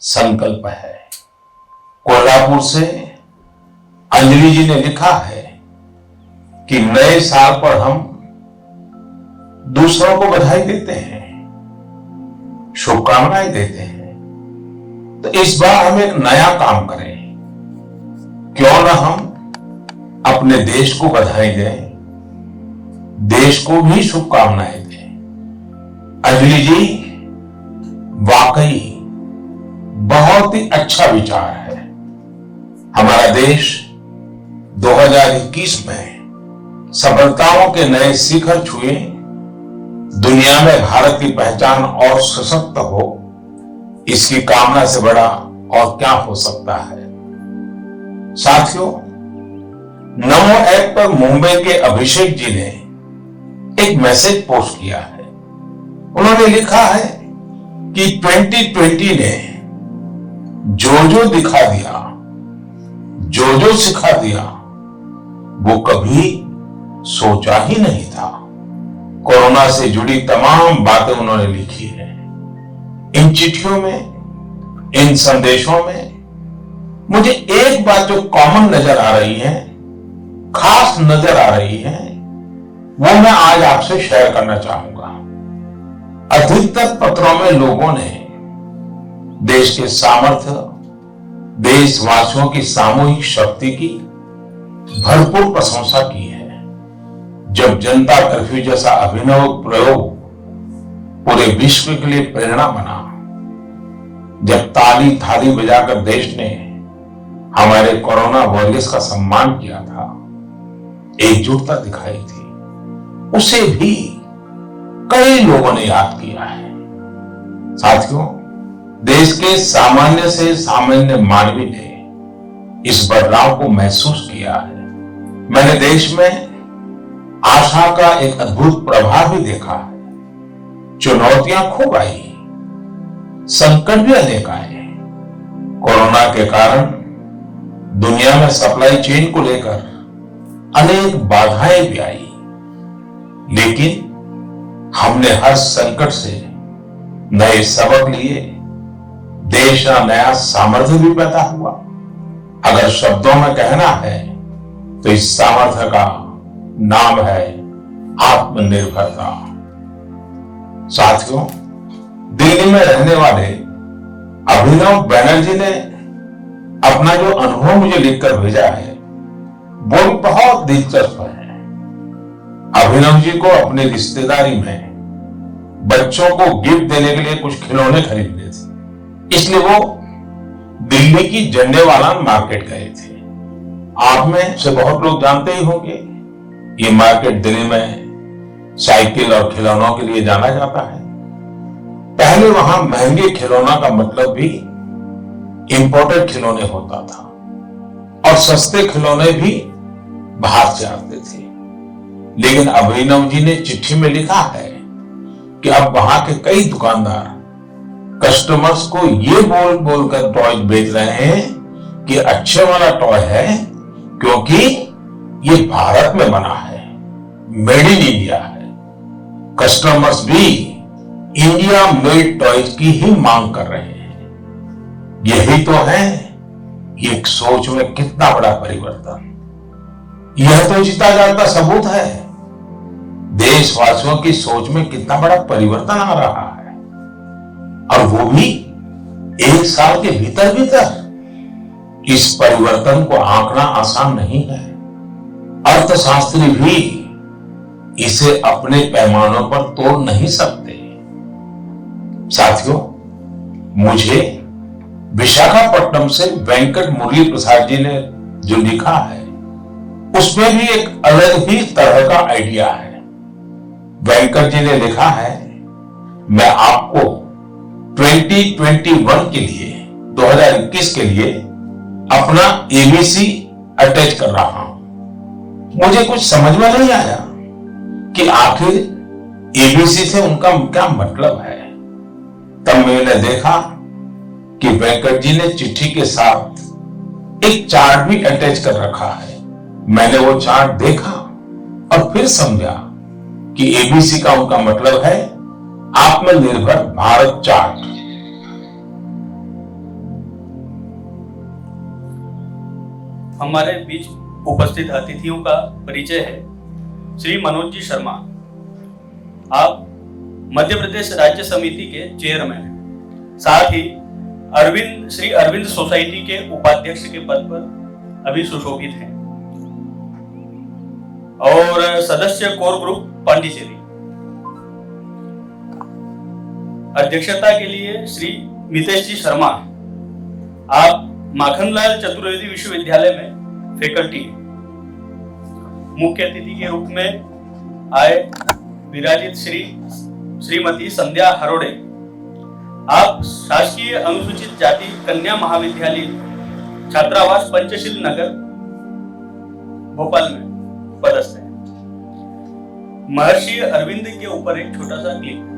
संकल्प है। कोल्हापुर से अंजलि जी ने लिखा है कि नए साल पर हम दूसरों को बधाई देते हैं, शुभकामनाएं देते हैं। तो इस बार हम एक नया काम करें, क्यों ना हम अपने देश को बधाई दें, देश को भी शुभकामनाएं दें। अंजलि जी, वाकई बहुत ही अच्छा विचार है। हमारा देश 2021 में सफलताओं के नए शिखर छुए, दुनिया में भारत की पहचान और सशक्त हो, इसकी कामना से बड़ा और क्या हो सकता है। साथियों, नमो ऐप पर मुंबई के अभिषेक जी ने एक मैसेज पोस्ट किया है। उन्होंने लिखा है कि 2020 ने जो जो दिखा दिया, जो जो सिखा दिया, वो कभी सोचा ही नहीं था। कोरोना से जुड़ी तमाम बातें उन्होंने लिखी है। इन चिट्ठियों में, इन संदेशों में मुझे एक बात जो कॉमन नजर आ रही है, खास नजर आ रही है, वो मैं आज आपसे शेयर करना चाहूंगा। अधिकतर पत्रों में लोगों ने देश के सामर्थ्य, देशवासियों की सामूहिक शक्ति की भरपूर प्रशंसा की है। जब जनता कर्फ्यू जैसा अभिनव प्रयोग पूरे विश्व के लिए प्रेरणा बना, जब ताली थाली बजाकर देश ने हमारे कोरोना वॉरियर्स का सम्मान किया था, एकजुटता दिखाई थी, उसे भी कई लोगों ने याद किया है। साथियों, देश के सामान्य से सामान्य मानवी ने इस बदलाव को महसूस किया है। मैंने देश में आशा का एक अद्भुत प्रभाव भी देखा है। चुनौतियां खूब आई, संकट भी अनेक आए। कोरोना के कारण दुनिया में सप्लाई चेन को लेकर अनेक बाधाएं भी आई, लेकिन हमने हर संकट से नए सबक लिए, देश का नया सामर्थ्य भी पैदा हुआ। अगर शब्दों में कहना है तो इस सामर्थ्य का नाम है आत्मनिर्भरता। साथियों, दिल्ली में रहने वाले अभिनव बैनर्जी ने अपना जो अनुभव मुझे लिखकर भेजा है, वो भी बहुत दिलचस्प है। अभिनव जी को अपनी रिश्तेदारी में बच्चों को गिफ्ट देने के लिए कुछ खिलौने खरीदने थे, इसलिए वो दिल्ली की झंडेवाला मार्केट गए थे। आप में से बहुत लोग जानते ही होंगे, ये मार्केट दिल्ली में साइकिल और खिलौनों के लिए जाना जाता है। पहले वहां महंगे खिलौना का मतलब भी इंपोर्टेड खिलौने होता था, और सस्ते खिलौने भी बाहर से आते थे। लेकिन अभिनव जी ने चिट्ठी में लिखा है कि अब वहां के कई दुकानदार कस्टमर्स को ये बोल बोलकर टॉय बेच रहे हैं कि अच्छे वाला टॉय है, क्योंकि ये भारत में बना है, मेड इन इंडिया है। कस्टमर्स भी इंडिया मेड टॉयज की ही मांग कर रहे हैं। यही तो है एक सोच में कितना बड़ा परिवर्तन। यह तो जीता जागता सबूत है देशवासियों की सोच में कितना बड़ा परिवर्तन आ रहा है, और वो भी एक साल के भीतर भीतर। इस परिवर्तन को आंकना आसान नहीं है। अर्थशास्त्री भी इसे अपने पैमानों पर तोड़ नहीं सकते। साथियों, मुझे विशाखापट्टनम से वेंकट मुरली प्रसाद जी ने जो लिखा है, उसमें भी एक अलग ही तरह का आइडिया है। वेंकट जी ने लिखा है, मैं आपको 2021 के लिए, 2021 के लिए अपना एबीसी अटैच कर रहा हूं। मुझे कुछ समझ में नहीं आया कि आखिर एबीसी से उनका क्या मतलब है। तब मैंने देखा कि वेंकट जी ने चिट्ठी के साथ एक चार्ट भी अटैच कर रखा है। मैंने वो चार्ट देखा और फिर समझा कि एबीसी का उनका मतलब है आत्मनिर्भर भारत चार्ट। हमारे बीच उपस्थित अतिथियों का परिचय है। श्री मनोज जी शर्मा, आप मध्य प्रदेश राज्य समिति के चेयरमैन हैं। साथ ही श्री अरविंद सोसाइटी के उपाध्यक्ष के पद पर अभी सुशोभित हैं और सदस्य कोर ग्रुप पांडिचेरी। अध्यक्षता के लिए श्री मितेश जी शर्मा, आप माखनलाल चतुर्वेदी विश्वविद्यालय में फैकल्टी हैं। मुख्य अतिथि के रूप में आए विराजित श्रीमती संध्या हरोड़े, आप शासकीय अनुसूचित जाति कन्या महाविद्यालय छात्रावास पंचशील नगर भोपाल में पदस्थ है। महर्षि अरविंद के ऊपर एक छोटा सा क्लिप।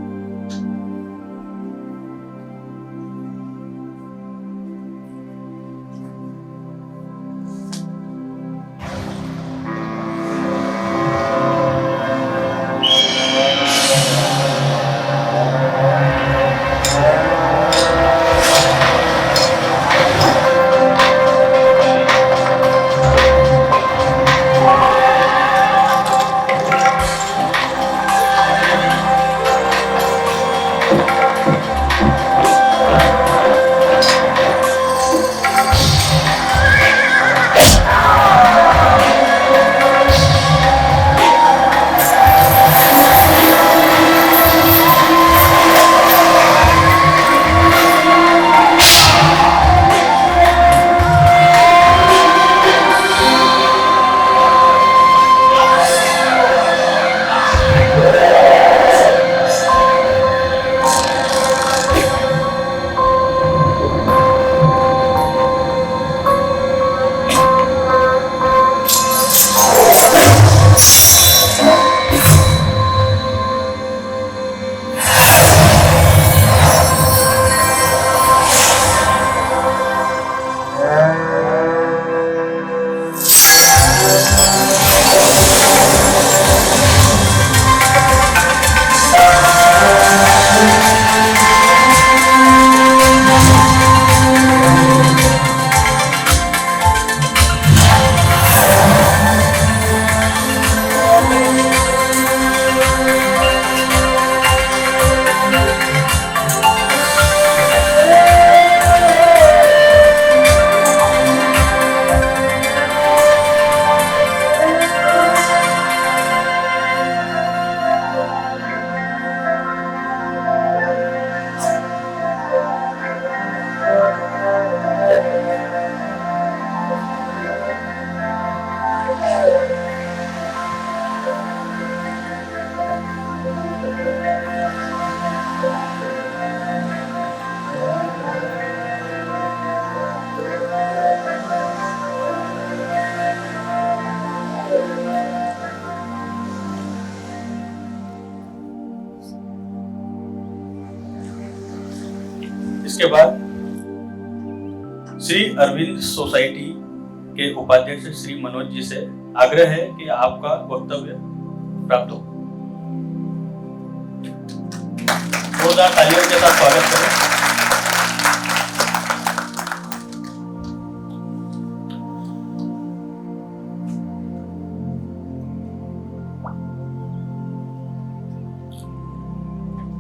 इसके बाद श्री अरविंद सोसाइटी के उपाध्यक्ष श्री मनोज जी से आग्रह है कि आपका वक्तव्य प्राप्त हो। जोरदार तालियों के साथ स्वागत करें।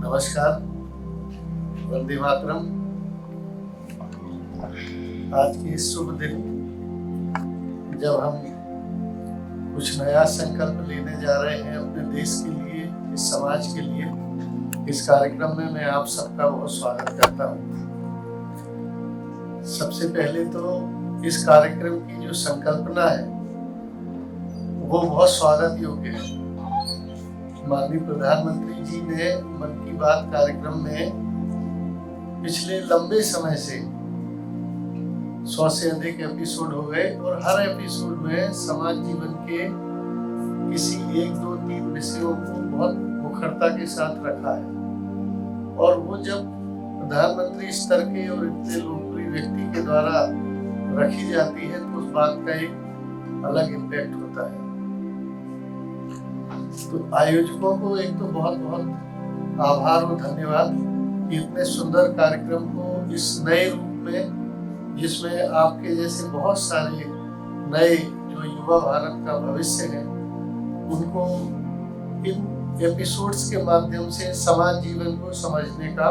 नमस्कार, वंदे मातरम। आज के इस शुभ दिन जब हम कुछ नया संकल्प लेने जा रहे हैं अपने देश के लिए, इस समाज के लिए, इस कार्यक्रम में मैं आप सबका बहुत स्वागत करता हूँ। सबसे पहले तो इस कार्यक्रम की जो संकल्पना है वो बहुत स्वागत योग्य है। माननीय प्रधानमंत्री जी ने मन की बात कार्यक्रम में पिछले लंबे समय से 100 से अधिक एपिसोड हो गए और हर एपिसोड में समाज जीवन के किसी 1, 2, 3 विषयों को बहुत मुखरता के साथ रखा है। और वो जब प्रधानमंत्री स्तर के और इतने लोकप्रिय व्यक्ति के द्वारा रखी जाती है तो उस बात का एक अलग इम्पैक्ट होता है। तो आयोजकों को एक तो बहुत बहुत आभार और धन्यवाद कि इतने सुंदर कार्यक्रम को इस नए रूप में, जिसमें आपके जैसे बहुत सारे नए जो युवा भारत का भविष्य है उनको इन एपिसोड्स के माध्यम से समाज जीवन को समझने का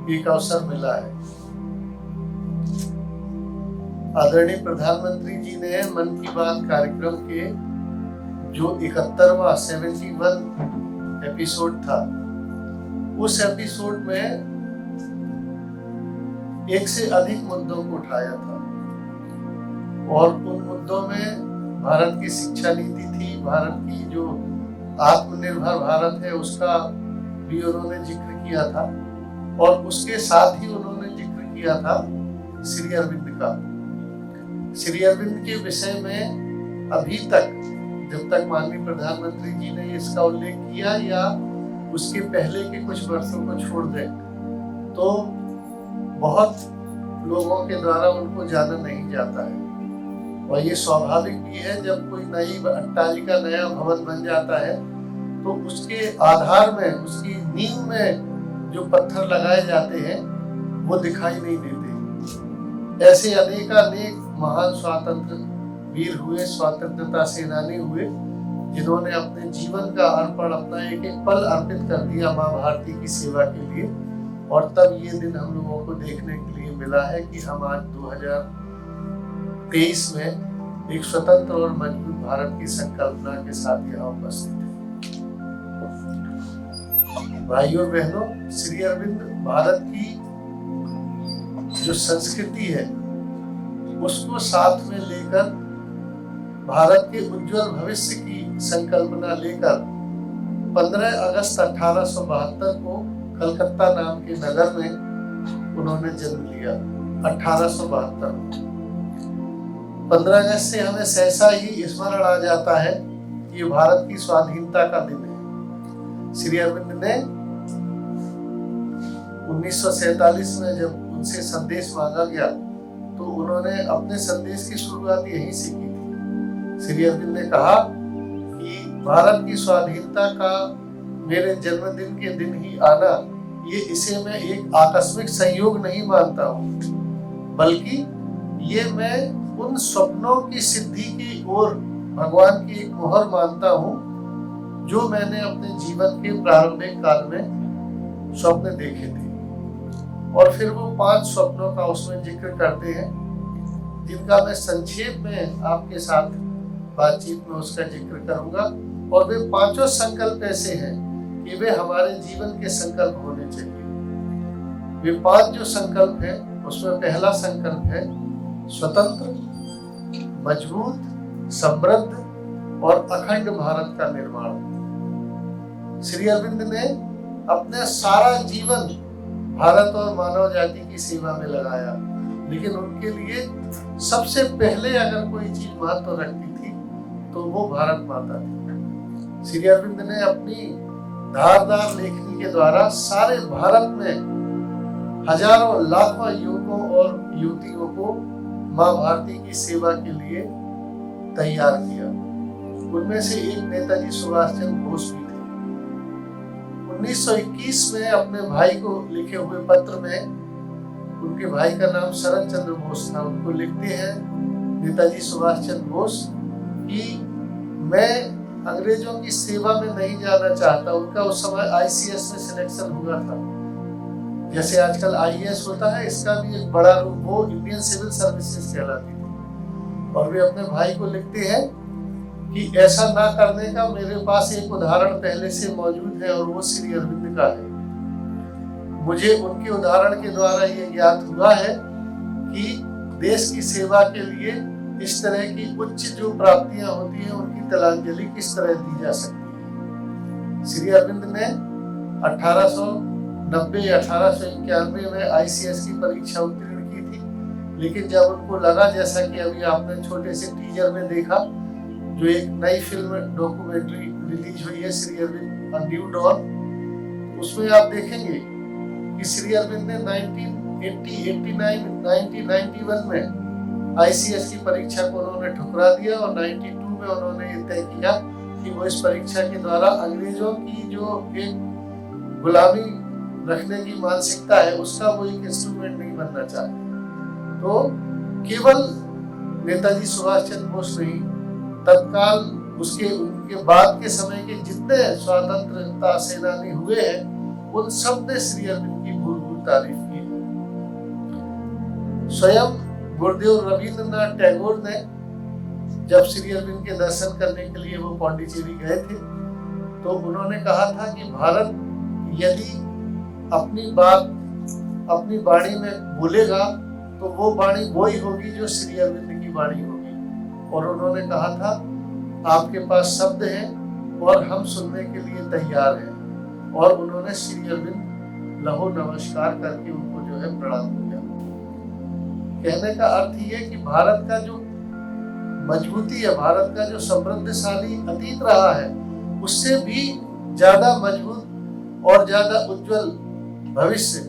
एक अवसर मिला है। आदरणीय प्रधानमंत्री जी ने मन की बात कार्यक्रम के जो 71वां एपिसोड था, उस एपिसोड में एक से अधिक मुद्दों को उठाया था और उन मुद्दों में भारत की शिक्षा नीति थी, भारत की जो आत्मनिर्भर भारत है उसका भी उन्होंने जिक्र किया था और उसके साथ ही उन्होंने जिक्र किया था श्री अरविंद का। श्री अरविंद के विषय में अभी तक जब तक माननीय प्रधानमंत्री जी ने इसका उल्लेख किया या उसके पहले के कुछ वर्षों को छोड़ दें तो बहुत लोगों के द्वारा उनको जाना नहीं जाता है। और ये स्वाभाविक भी है, जब कोई नई अट्टालिका नया भवन बन जाता है तो उसके आधार में उसकी नींव में जो पत्थर लगाए जाते हैं वो दिखाई नहीं देते। ऐसे अनेक महान स्वतंत्र वीर हुए, स्वतंत्रता सेनानी हुए जिन्होंने अपने जीवन का अर्पण, अपना एक एक पल अर्पित कर दिया माँ भारती की सेवा के लिए। और तब ये दिन हम लोगों को देखने के लिए मिला है कि हम आज 2023 में एक स्वतंत्र और मजबूत भारत की संकल्पना के साथ यहाँ उपस्थित हैं। भाइयों और बहनों, श्री अरविंद भारत की जो संस्कृति है उसको साथ में लेकर भारत के उज्जवल भविष्य की संकल्पना लेकर 15 अगस्त 1872 को कलकत्ता नाम के नगर में उन्होंने जन्म लिया। 1872 15 अगस्त से हमें सहसा ही स्मरण आ जाता है कि ये भारत की स्वाधीनता का दिन है। श्री अरविंद ने 1947 में जब उनसे संदेश मांगा गया तो उन्होंने अपने संदेश की शुरुआत यहीं से की थी। श्री अरविंद ने कहा कि भारत की स्वाधीनता का मेरे जन्मदिन के दिन ही आना, इसे मैं एक आकस्मिक संयोग नहीं मानता हूँ, बल्कि ये मैं उन स्वप्नों की सिद्धि की ओर भगवान की एक मोहर मानता हूँ जो मैंने अपने जीवन के प्रारंभिक काल में स्वप्न देखे थे। और फिर वो 5 स्वप्नों का उसमें जिक्र करते हैं जिनका मैं संक्षेप में आपके साथ बातचीत में उसका जिक्र करूंगा। और वे 5 संकल्प ऐसे हैं कि वे हमारे जीवन के संकल्प होने चाहिए। वे 5 जो संकल्प हैं उसमें पहला संकल्प है स्वतंत्र, मजबूत, समृद्ध और अखंड भारत का निर्माण। श्री अरविंद ने अपने सारा जीवन भारत और मानव जाति की सेवा में लगाया, लेकिन उनके लिए सबसे पहले अगर कोई चीज महत्व रखती थी तो वो भारत माता थी। श्री अरविंद ने अपनी धारदार लेखनी के द्वारा सारे भारत में हजारों लाखों युवकों और युवतियों को माँ भारती की सेवा के लिए तैयार किया। उनमें से एक नेताजी सुभाष चंद्र बोस भी थे। 1921 में अपने भाई को लिखे हुए पत्र में, उनके भाई का नाम शरद चंद्र बोस था, उनको लिखते हैं नेताजी सुभाष चंद्र बोस कि मैं अंग्रेजों की सेवा में नहीं जाना चाहता। उनका उस समय आईसीएस में सिलेक्शन हुआ था, जैसे आजकल आईएएस होता है, इसका भी एक बड़ा रूप वो इंडियन सिविल सर्विसेज कहलाती थी। और वे अपने भाई को लिखते हैं कि ऐसा ना करने का मेरे पास एक उदाहरण पहले से मौजूद है और वो श्री अरविंद का है। मुझे उनके उदाहरण के द्वारा ये ज्ञात हुआ है कि देश की सेवा के लिए इस तरह की उच्च जो प्राप्तियां होती हैं उनकी तिलांजलि किस तरह दी जा सकती है। श्री अरविंद ने 1890-1891 में आईसीएस की परीक्षा उत्तीर्ण की थी, लेकिन जब उनको लगा, जैसा कि अभी आपने छोटे से टीजर में देखा, जो एक नई फिल्म डॉक्यूमेंट्री रिलीज हुई है Shri Aurobindo a new dawn, उसमें आप देखेंगे कि श्री अरविंद ने 1991 में आईसीएस की परीक्षा को उन्होंने ठुकरा दिया और 92 में उन्होंने ये तय किया कि वो इस परीक्षा के द्वारा अंग्रेजों की जो एक गुलामी रखने की मानसिकता है उसका वो एक इंस्ट्रूमेंट नहीं बनना चाहते। तो केवल नेताजी सुभाष चंद्र बोस नहीं, तत्काल उनके बाद के समय के जितने स्वतंत्रता सेनानी हुए हैं उन सब ने श्री अरविंद की भूल भूल तारीफ की। स्वयं गुरुदेव रविंद्रनाथ टैगोर ने जब श्री अरविंद के दर्शन करने के लिए वो पौंडीचेरी गए थे तो उन्होंने कहा था कि भारत यदि अपनी बात अपनी वाणी में बोलेगा तो वो वाणी वही होगी जो श्री अरविंद की वाणी होगी। और उन्होंने कहा था आपके पास शब्द हैं और हम सुनने के लिए तैयार हैं। और उन्होंने श्री अरविंद लहो नमस्कार करके उनको जो है प्रणाम किया। कहने का अर्थ ये कि भारत का जो मजबूती है, भारत का जो समृद्धशाली अतीत रहा है, उससे भी ज्यादा मजबूत और ज्यादा उज्जवल भविष्य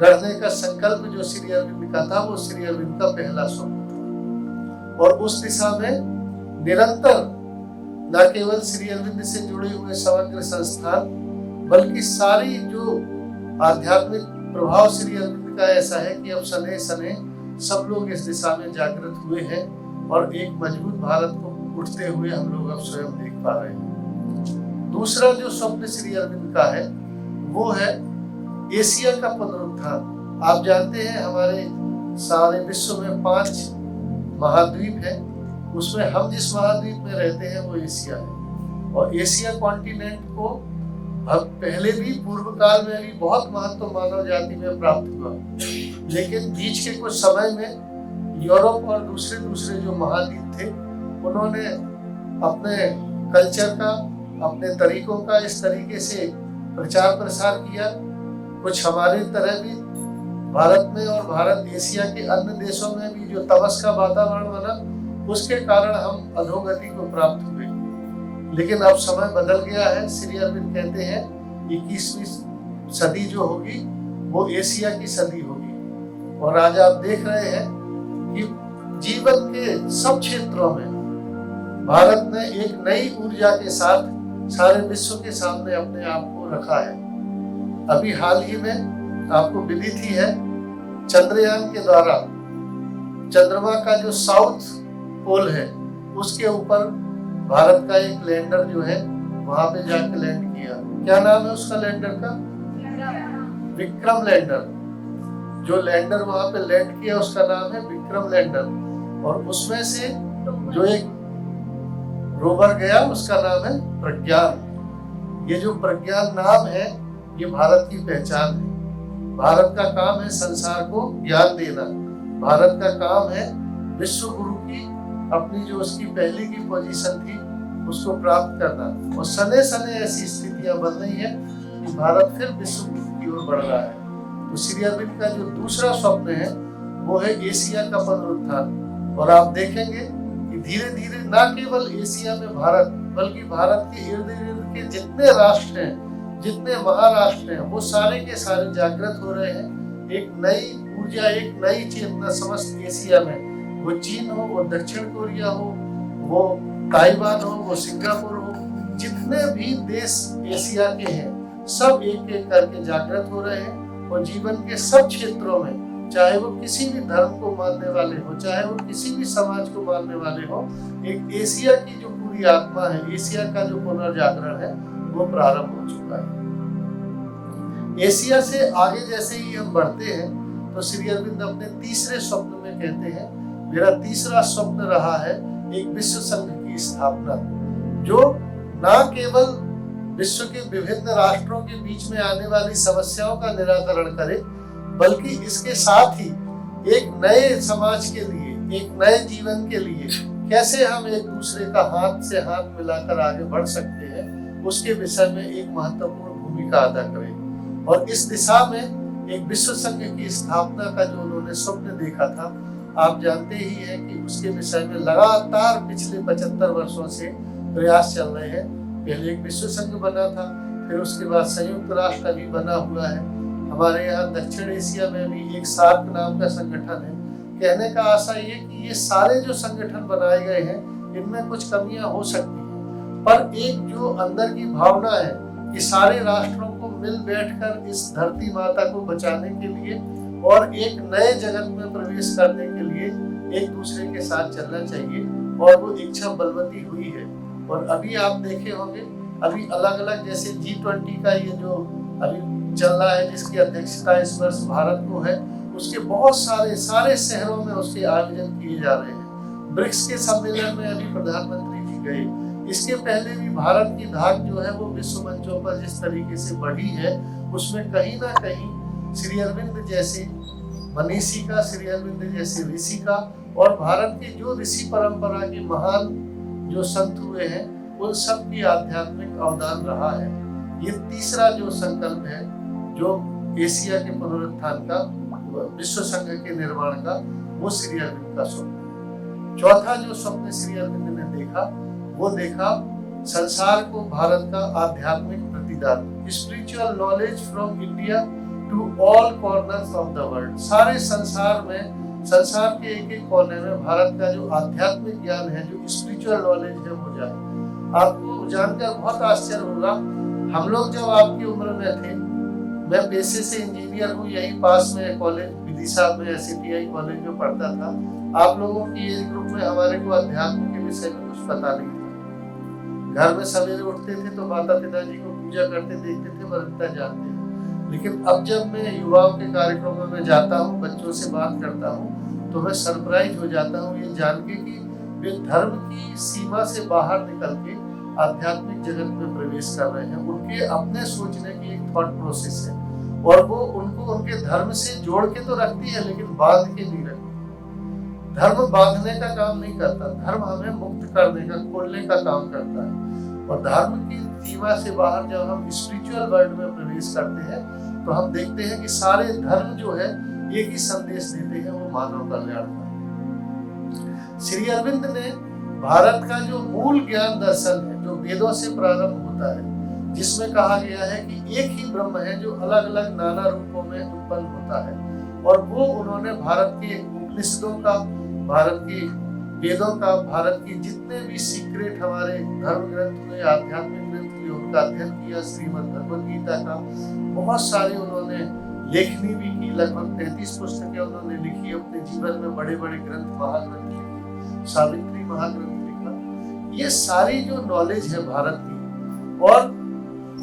गढ़ने का संकल्प जो श्री अरविंद का था वो श्री अरविंद का पहला स्वप्न था। और उस दिशा में निरंतर न केवल श्री अरविंद से जुड़े हुए समग्र संस्थान बल्कि सारी जो आध्यात्मिक प्रभाव श्री अरविंद का ऐसा है कि अब सने सने सब लोग इस दिशा में जागृत हुए हैं और एक मजबूत भारत को उठते हुए हम लोग अब स्वयं देख पा रहे हैं। दूसरा जो स्वप्न श्री अरविंद का है वो है एशिया का पुनरुत्थान। आप जानते हैं हमारे सारे विश्व में 5 महाद्वीप है, उसमें हम जिस महाद्वीप में रहते हैं वो एशिया है। और एशिया कॉन्टिनेंट को पहले भी पूर्व काल में भी बहुत महत्व मानव जाति में प्राप्त हुआ, लेकिन बीच के कुछ समय में यूरोप और दूसरे जो महाद्वीप थे उन्होंने अपने कल्चर का, अपने तरीकों का इस तरीके से प्रचार प्रसार किया। कुछ हमारे तरह भी भारत में और भारत एशिया के अन्य देशों में भी जो तमस का वातावरण बना उसके कारण हम अधोगति को प्राप्त हुए। लेकिन अब समय बदल गया है। श्री अरविंद कहते हैं 21वीं सदी जो होगी वो एशिया की सदी होगी। और आज आप देख रहे हैं कि जीवन के सब क्षेत्रों में भारत ने एक नई ऊर्जा के साथ सारे विश्व के सामने अपने आप को रखा है। अभी हाल ही में आपको विदित ही है चंद्रयान के द्वारा चंद्रमा का जो साउथ पोल है उसके ऊपर भारत का एक लैंडर जो है वहां पे जाके लैंड किया। क्या नाम है उसका लैंडर का? विक्रम लैंडर। जो लैंडर वहां पे लैंड किया उसका नाम है विक्रम लैंडर। और उसमें से जो एक रोवर गया उसका नाम है प्रज्ञान। ये जो प्रज्ञान नाम है ये भारत की पहचान है। भारत का काम है संसार को ज्ञान देना। भारत का काम है विश्व गुरु की अपनी जो उसकी पहले की पोजीशन थी उसको प्राप्त करना। और सने सने ऐसी स्थितियां बन रही है कि भारत फिर विश्व गुरु की ओर बढ़ रहा है। तो श्री अरविंद का जो दूसरा स्वप्न है वो है एशिया का पुनरुत्थान। और आप देखेंगे कि धीरे धीरे न केवल एशिया में भारत बल्कि भारत के इर्द गिर्द के जितने राष्ट्र हैं, जितने महाराष्ट्र हैं, वो सारे के सारे जागृत हो रहे हैं। एक नई ऊर्जा, एक नई चेतना समस्त एशिया में, वो चीन हो, वो दक्षिण कोरिया हो, वो ताइवान हो, वो सिंगापुर हो, जितने भी देश एशिया के हैं सब एक एक करके जागृत हो रहे हैं। और जीवन के सब क्षेत्रों में, चाहे वो किसी भी धर्म को मानने वाले हो, चाहे वो किसी भी समाज को मानने वाले हो, एक एशिया की जो पूरी आत्मा है, एशिया का जो पुनर्जागरण है वो प्रारंभ हो चुका है। एशिया से आगे जैसे ही हम बढ़ते हैं तो श्री अरविंद अपने तीसरे स्वप्न में कहते हैं, मेरा तीसरा स्वप्न रहा है एक विश्व संघ की स्थापना, जो न केवल विश्व के विभिन्न राष्ट्रों के बीच में आने वाली समस्याओं का निराकरण करे, बल्कि इसके साथ ही एक नए समाज के लिए, एक नए जीवन के लिए कैसे हम एक दूसरे का हाथ से हाथ मिलाकर आगे बढ़ सकते हैं, उसके विषय में एक महत्वपूर्ण भूमिका अदा करें। और इस दिशा में एक विश्व संघ की स्थापना का जो उन्होंने स्वप्न देखा था, आप जानते ही हैं कि उसके विषय में लगातार पिछले 75 वर्षों से प्रयास चल रहे हैं। पहले एक विश्व संघ बना था, फिर उसके बाद संयुक्त राष्ट्र अभी बना हुआ है। हमारे यहाँ दक्षिण एशिया में भी एक सार्क नाम का संगठन है। कहने का आशा ये कि ये सारे जो संगठन बनाए गए हैं इनमें कुछ कमियां हो सकती हैं, पर एक जो अंदर की भावना है कि सारे राष्ट्रों को मिल बैठकर इस धरती माता को बचाने के लिए और एक नए जगत में प्रवेश करने के लिए एक दूसरे के साथ चलना चाहिए, और वो इच्छा बलवती हुई है। और अभी आप देखे होंगे, अभी अलग अलग जैसे G20 का ये जो अभी चल रहा है, जिसकी अध्यक्षता इस वर्ष भारत को है, उसके बहुत सारे शहरों में उसके आयोजन किए जा रहे हैं। ब्रिक्स के सम्मेलन में अभी प्रधानमंत्री जी गए। इसके पहले भी भारत की धाक जो है वो विश्व मंचों पर जिस तरीके से बढ़ी है, उसमें कहीं ना कहीं श्री अरविंद जैसे मनीषी का, श्री अरविंद जैसे ऋषि का, और भारत की जो ऋषि परंपरा के महान जो संत हुए हैं, उन सब की आध्यात्मिक अवदान रहा है। ये तीसरा जो संकल्प है, जो एशिया के पुनरुत्थान का, विश्व संघ के निर्माण का, वो श्री अरविंद का स्वप्न है। चौथा जो स्वप्न श्री अरविंद ने देखा, वो देखा संसार को भारत का आध्यात्मिक प्रतिदान, spiritual knowledge from India to all corners of the world. सारे संसार में, संसार के एक एक कोने में भारत का जो आध्यात्मिक ज्ञान है, जो स्पिरिचुअल नॉलेज है, वो जाए। आपको जानकर बहुत आश्चर्य होगा, हम लोग जब आपकी उम्र में थे, मैं पेशे से इंजीनियर हूँ, यही पास में कॉलेज विदिशा में SCTI कॉलेज में पढ़ता था। आप लोगों की एज ग्रुप में हमारे को अध्यात्म के विषय में कुछ पता नहीं था। घर में सवेरे उठते थे तो माता पिताजी को पूजा करते देखते थे, बरकता जानते हैं। लेकिन अब जब मैं युवाओं के कार्यक्रमों में जाता हूँ, बच्चों से बात करता हूँ, तो मैं सरप्राइज हो जाता हूँ ये जान के कि वे धर्म की सीमा से बाहर निकल के आध्यात्मिक जगत में प्रवेश कर रहे हैं। उनके अपने सोचने की एक थॉट प्रोसेस है, और वो उनको उनके धर्म से जोड़ के तो रखती है, लेकिन बांध के नहीं रखती। धर्म बांधने का काम नहीं करता, धर्म हमें मुक्त करने का, खोलने का काम करता है। और धर्म की सीमा से बाहर जब हम स्पिरिचुअल वर्ल्ड में प्रवेश करते हैं, तो हम देखते हैं कि सारे धर्म जो है एक ही संदेश देते हैं, वो मानव कल्याण का। श्री अरविंद ने भारत का जो मूल ज्ञान दर्शन है, जो वेदों से प्रारंभ होता है, जिसमें कहा गया है कि एक ही ब्रह्म है जो अलग अलग नाना रूपों में उत्पन्न होता है, और वो उन्होंने भारत के उपनिषदों का, भारत के वेदों का, भारत की जितने भी सीक्रेट हमारे धर्म ग्रंथ हुए, आध्यात्मिक ग्रंथ हुए, उनका अध्ययन किया। श्रीमद् भगवद गीता का बहुत सारे उन्होंने लेखनी भी की, लगभग 33 पुस्तकें उन्होंने लिखी अपने जीवन में, बड़े बड़े ग्रंथ, महाग्रंथ लिखे, सावित्री महाग्रंथ लिखा। ये सारी जो नॉलेज है भारत की, और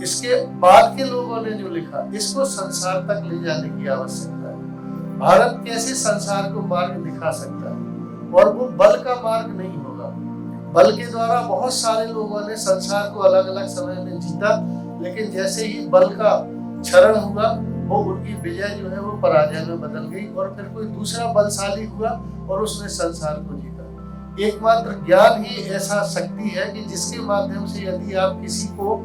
इसके बाद के लोगों ने जो लिखा, इसको संसार तक ले जाने की आवश्यकता है। भारत कैसे संसार को मार्ग दिखा सकता है, और वो बल का मार्ग नहीं होगा। बल के द्वारा बहुत सारे लोगों ने संसार को अलग अलग समय में जीता, लेकिन जैसे ही बल का क्षरण हुआ, वो उनकी विजय जो है वो पराजय में बदल गई, और फिर कोई दूसरा बलशाली हुआ और उसने संसार को जीता। एकमात्र ज्ञान ही ऐसा शक्ति है कि जिसके माध्यम से यदि आप किसी को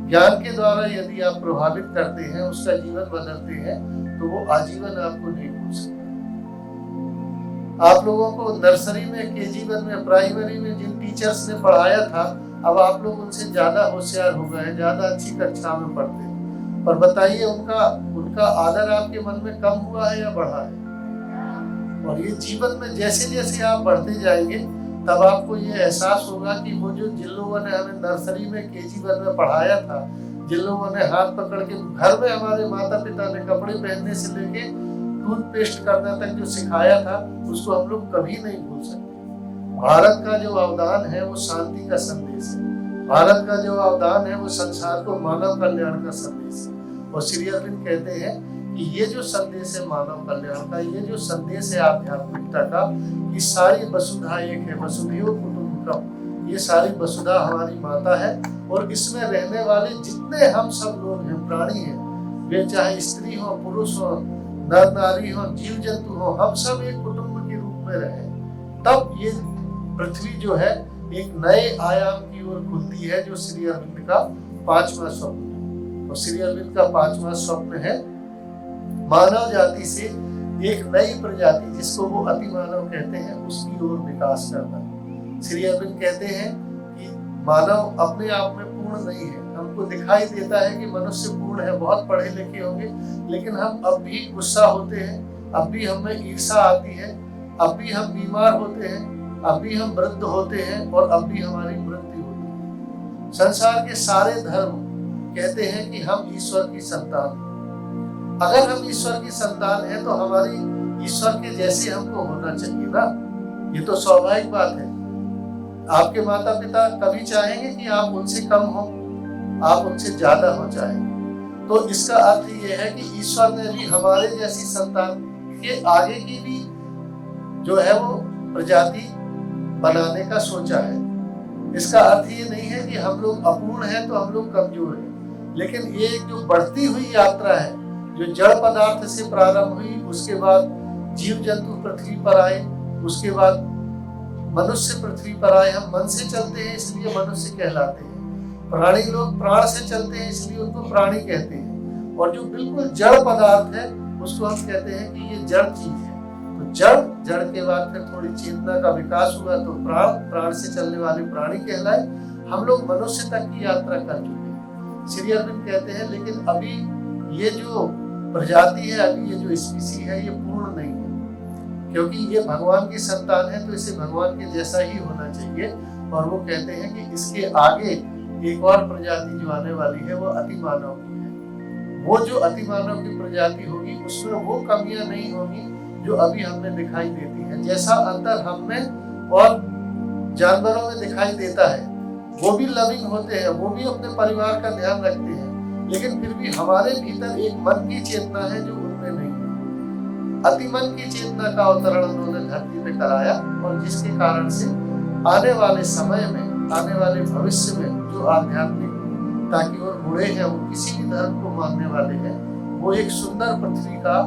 ज्ञान के द्वारा यदि आप प्रभावित करते हैं, उसका जीवन बदलते हैं, तो वो आजीवन आपको नहीं भूल सकता। आप लोगों को नर्सरी में, KG1 में, प्राइमरी में जिन टीचर्स ने पढ़ाया था, अब आप लोग उनसे ज्यादा होशियार हो गए, ज्यादा अच्छी कक्षा में पढ़ते हैं। पर बताइए, उनका आदर आपके मन में कम हुआ है या बढ़ा है? और ये जीवन में जैसे जैसे आप बढ़ते जाएंगे, तब आपको ये एहसास होगा कि वो जो जिन लोगों ने हमें नर्सरी में, KG1 में पढ़ाया था, जिन लोगों ने हाथ पकड़ के घर में हमारे माता पिता ने कपड़े पहनने से लेके टूथपेस्ट करने तक जो सिखाया था, उसको हम लोग कभी नहीं भूल सकते। भारत का जो अवदान है वो शांति का संदेश है। भारत का जो अवदान है वो संसार को मानव कल्याण का संदेश है। और श्री अरविंद कहते हैं कि ये जो संदेश है मानव कल्याण का, ये जो संदेश है आध्यात्मिकता का, ये सारी वसुधा एक है, वसुधैव कुटुम्बकम। ये सारी वसुधा हमारी माता है, और इसमें रहने वाले जितने हम सब लोग हैं, प्राणी हैं, वे चाहे स्त्री हो, पुरुष हो, नर नारी हो, जीव जंतु हो, हम सब एक कुटुंब के रूप में रहे। तब ये पृथ्वी जो है एक नए आयाम की ओर खुलती है, जो श्री अरविंद का 5वां स्वप्न है। और श्री अरविंद का 5वां स्वप्न है मानव जाति से एक नई प्रजाति, जिसको वो अति मानव कहते हैं, उसकी ओर विकास करना। श्री अरविंद कहते हैं कि मानव अपने आप में पूर्ण नहीं है। हमको दिखाई देता है कि मनुष्य पूर्ण है, बहुत पढ़े लिखे होंगे, लेकिन हम अब भी गुस्सा होते हैं, अब भी हमें ईर्ष्या आती है, अब भी हम बीमार होते हैं, अब भी हम वृद्ध होते हैं, और अब भी हमारी मृत्यु होती है। संसार के सारे धर्म कहते हैं कि हम ईश्वर की संतान हैं। अगर हम ईश्वर की संतान हैं, तो हमारी ईश्वर के जैसे हमको होना चाहिए ना। ये तो स्वाभाविक बात है। आपके माता पिता कभी चाहेंगे कि आप उनसे कम हो, आप उनसे ज्यादा हो जाएंगे। तो इसका अर्थ ये है कि ईश्वर ने भी हमारे जैसी संतान के आगे की भी जो है वो प्रजाति बनाने का सोचा है। इसका अर्थ ये नहीं है कि हम लोग अपूर्ण हैं तो हम लोग कमजोर हैं, लेकिन ये एक जो बढ़ती हुई यात्रा है, जो जड़ पदार्थ से प्रारंभ हुई, उसके बाद जीव जंतु पृथ्वी पर आए, उसके बाद मनुष्य पृथ्वी पर आए। हम मन से चलते हैं इसलिए मनुष्य कहलाते हैं। प्राणी लोग प्राण से चलते हैं इसलिए उनको प्राणी कहते हैं। और जो बिल्कुल जड़ पदार्थ है उसको हम कहते हैं कि ये जड़ चीज है। तो जड़ के बाद फिर थोड़ी चेतना का विकास हुआ तो प्राण से चलने वाले प्राणी कहलाए। हम लोग मनुष्य तक की यात्रा कर चुके हैं। श्री अरविंद कहते हैं लेकिन अभी ये जो प्रजाति है, अभी ये जो स्पीसी है, ये पूर्ण नहीं है, क्योंकि ये भगवान की संतान है तो इसे भगवान के जैसा ही होना चाहिए। और वो कहते हैं कि इसके आगे एक और प्रजाति जो आने वाली है वो अति मानव की है। वो जो अति मानव की प्रजाति होगी उसमें वो कमियां नहीं होगी जो अभी हमें दिखाई देती है। जैसा अंतर हम में और जानवरों में दिखाई देता है, वो भी लविंग होते हैं, वो भी अपने परिवार का ध्यान रखते हैं, लेकिन फिर भी हमारे भीतर एक मन की चेतना है जो उनमें नहीं है। अति मन की चेतना का अवतरण उन्होंने धरती पे कराया और जिसके कारण से आने वाले समय में, आने वाले भविष्य में जो आध्यात्मिक ताकि वो मुड़े हैं, वो किसी भी धर्म को मानने वाले हैं, वो एक सुंदर पृथ्वी का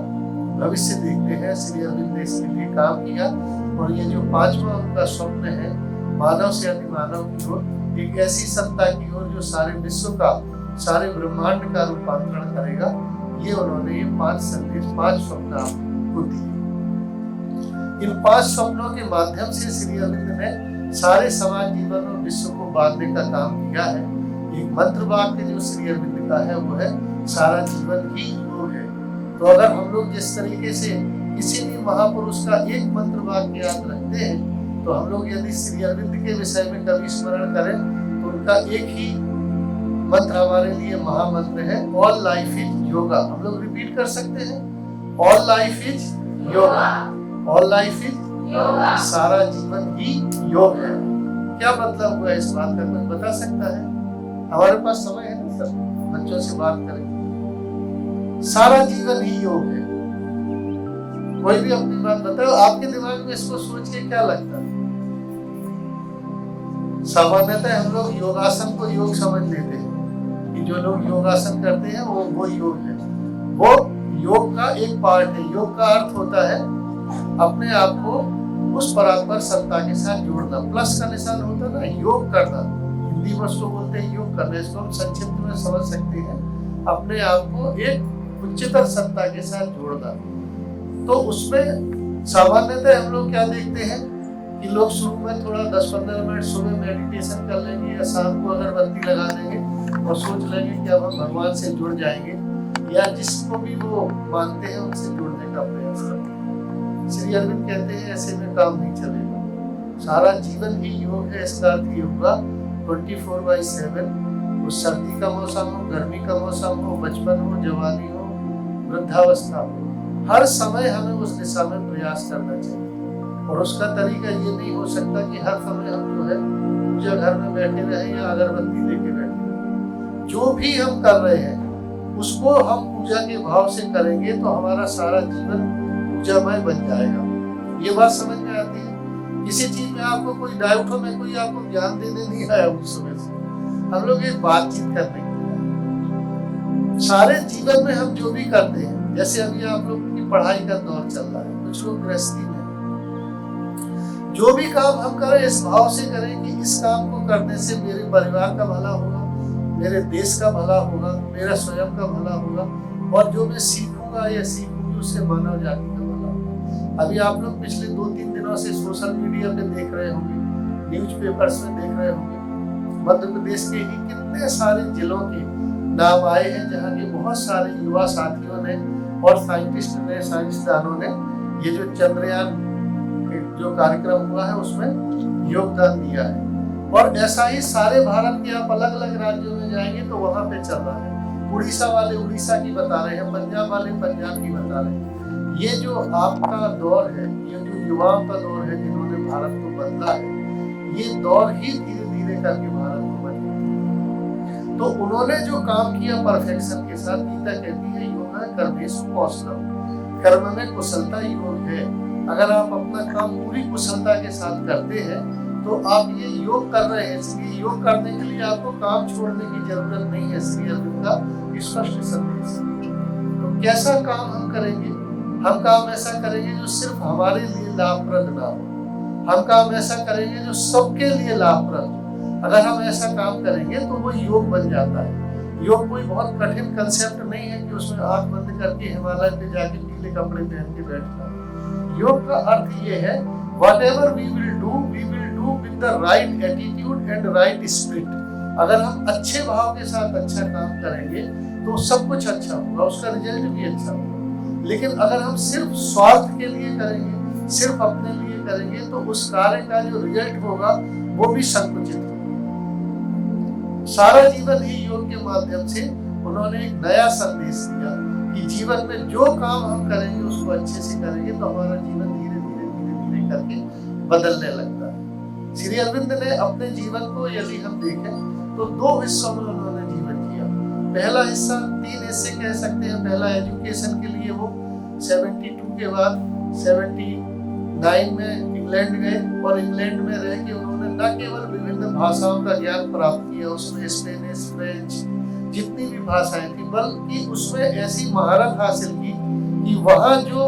भविष्य देखते हैं। श्री अरविंद ने इसके लिए काम किया और ये जो 5वां उनका स्वप्न है, मानव से अति मानव की ओर, एक ऐसी सत्ता की ओर जो सारे विश्व का, सारे ब्रह्मांड का रूपांतरण करेगा, ये उन्होंने ये 5 संदेश, 5 स्वप्न आपको दिए। इन 5 स्वप्नों के माध्यम से श्री अरविंद ने सारे समाज जीवन और विश्व को बांधने का काम किया है। एक मंत्र वाक्य जो श्री अरविंद का है वो है सारा जीवन ही योग है। तो अगर हम लोग जिस तरीके से किसी भी महापुरुष का एक मंत्र वाक्य याद रखते हैं, तो हम लोग यदि श्री अरविंद के विषय में कभी स्मरण करें तो उनका एक ही मंत्र हमारे लिए महामंत्र है, ऑल लाइफ इज योगा। हम लोग रिपीट कर सकते हैं, all life is yoga, all life is yoga, सारा जीवन ही योग है। क्या मतलब हुआ इस बात का कोई बता सकता है? हमारे पास समय है ना सर, बच्चों से बात करेंगे। सारा जीवन ही योग है। कोई भी अपनी बात बताओ, आपके दिमाग में इसको सोच के क्या लगता है? सामान्यतः हम लोग योगासन को योग समझ लेते हैं कि जो लोग योगासन करते हैं वो योग है। वो योग का एक पार्ट है। योग का अर्थ होता है अपने आप को उस परात्पर सत्ता के साथ जोड़ना। प्लस का निशान होता है ना, योग करना। हिंदी में उसको बोलते हैं योग करना। इसको हम संक्षिप्त में समझ सकते हैं, अपने आप को एक उच्चतर सत्ता के साथ जोड़ना। तो उसमें सामान्यतः हम लोग क्या देखते हैं कि लोग शुरू में थोड़ा 10-15 मिनट सुबह मेडिटेशन कर लेंगे या शाम को अगरबत्ती लगा देंगे और सोच लेंगे कि अब हम भगवान से जुड़ जाएंगे, या जिसको भी वो मानते हैं उनसे जुड़ने का प्रयास करते हैं। श्री अरविंद कहते हैं ऐसे में काम नहीं चलेगा। सारा जीवन ही योग है। इसका अर्थ ये होगा 24/7, वो सर्दी का मौसम हो, गर्मी का मौसम हो, बचपन हो, जवानी हो, वृद्धावस्था हो, हर समय हमें उस दिशा में प्रयास करना चाहिए। और उसका तरीका ये नहीं हो सकता कि हर समय हम जो है पूजा घर में बैठे रहे या अगरबत्ती लेके बैठे रहे। जो भी हम कर रहे हैं उसको हम पूजा के भाव से करेंगे तो हमारा सारा जीवन पूजामय बन जाएगा। ये बात समझ में आती है? किसी चीज में आपको कोई डाउट हो, मैं कोई आपको ज्ञान देने नहीं आया उस समय से, हम लोग एक बातचीत करने के लिए। सारे जीवन में हम जो भी करते हैं, जैसे अभी आप लोग की पढ़ाई का दौर चल रहा है, कुछ लोग गृहस्थी में, जो भी काम हम करें इस भाव से करें कि इस काम को करने से मेरे परिवार का भला होगा, मेरे देश का भला होगा, मेरा स्वयं का भला होगा, और जो मैं सीखूंगा या सीखूंगी उससे मानव जाति का भला होगा। अभी आप लोग पिछले 2-3 दिनों से सोशल मीडिया पे देख रहे होंगे, न्यूज़पेपर्स में देख रहे होंगे, मध्य प्रदेश के ही कितने सारे जिलों के नाम आए हैं जहाँ के बहुत सारे युवा साथियों ने और साइंटिस्ट ने, साइंसदानों ने ये जो चंद्रयान जो कार्यक्रम हुआ है उसमें योगदान दिया है। और ऐसा ही सारे भारत के आप अलग अलग राज्यों में जाएंगे तो वहां पे चल रहा है। उड़ीसा वाले उड़ीसा की बता रहे हैं, पंजाब वाले पंजाब की बता रहे हैं। ये जो आपका दौर है, ये जो युवाओं का दौर है जिन्होंने भारत को बदला है, ये दौर ही धीरे धीरे करके भारत को बदला। तो उन्होंने जो काम किया परफेक्शन के साथ, गीता कहती है योग है कर्मेषु कौशलम, कर्म में कुशलता योग है। अगर आप अपना काम पूरी कुशलता के साथ करते हैं तो आप ये योग कर रहे हैं। इसलिए योग करने के लिए आपको काम छोड़ने की जरूरत नहीं है। श्री अरविंद का स्पष्ट संदेश। तो कैसा काम हम करेंगे? हम काम ऐसा करेंगे जो सिर्फ हमारे लिए लाभप्रद ना हो। हम काम ऐसा करेंगे जो सबके लिए लाभप्रद हो। अगर हम ऐसा काम करेंगे तो वो योग बन जाता है। योग कोई बहुत कठिन कंसेप्ट नहीं है कि उसमें आंख बंद करके हिमालय पे जाके पीले कपड़े पहन के बैठना। योग का अर्थ ये है whatever we will do with the right attitude and right spirit। अगर हम अच्छे भाव के साथ अच्छा काम करेंगे तो सब कुछ अच्छा होगा, उसका रिजल्ट भी अच्छा होगा। लेकिन अगर हम सिर्फ स्वार्थ के लिए करेंगे, सिर्फ अपने लिए करेंगे, तो उस कार्य का जो रिजल्ट होगा वो भी संकुचित होगा। सारा जीवन ही योग के माध्यम से उन्होंने एक नया संदेश दिया कि जीवन में जो काम हम करेंगे उसको अच्छे से करेंगे तो हमारा जीवन धीरे धीरे करके बदलने लगता है। श्री अरविंद ने अपने जीवन को यदि हम देखें तो दो हिस्सों में उन्होंने जीवन जिया। पहला हिस्सा, 3 हिस्से कह सकते हैं। पहला एजुकेशन के लिए वो 72 के बाद 79 में इंग्लैंड गए और इंग्लैंड में रह के उन्होंने न केवल विभिन्न भाषाओं का ज्ञान प्राप्त किया, उसमें स्पेनिश, फ्रेंच, जितनी भी भाषाएं थी, बल्कि उसमें ऐसी महारत हासिल की कि वहाँ जो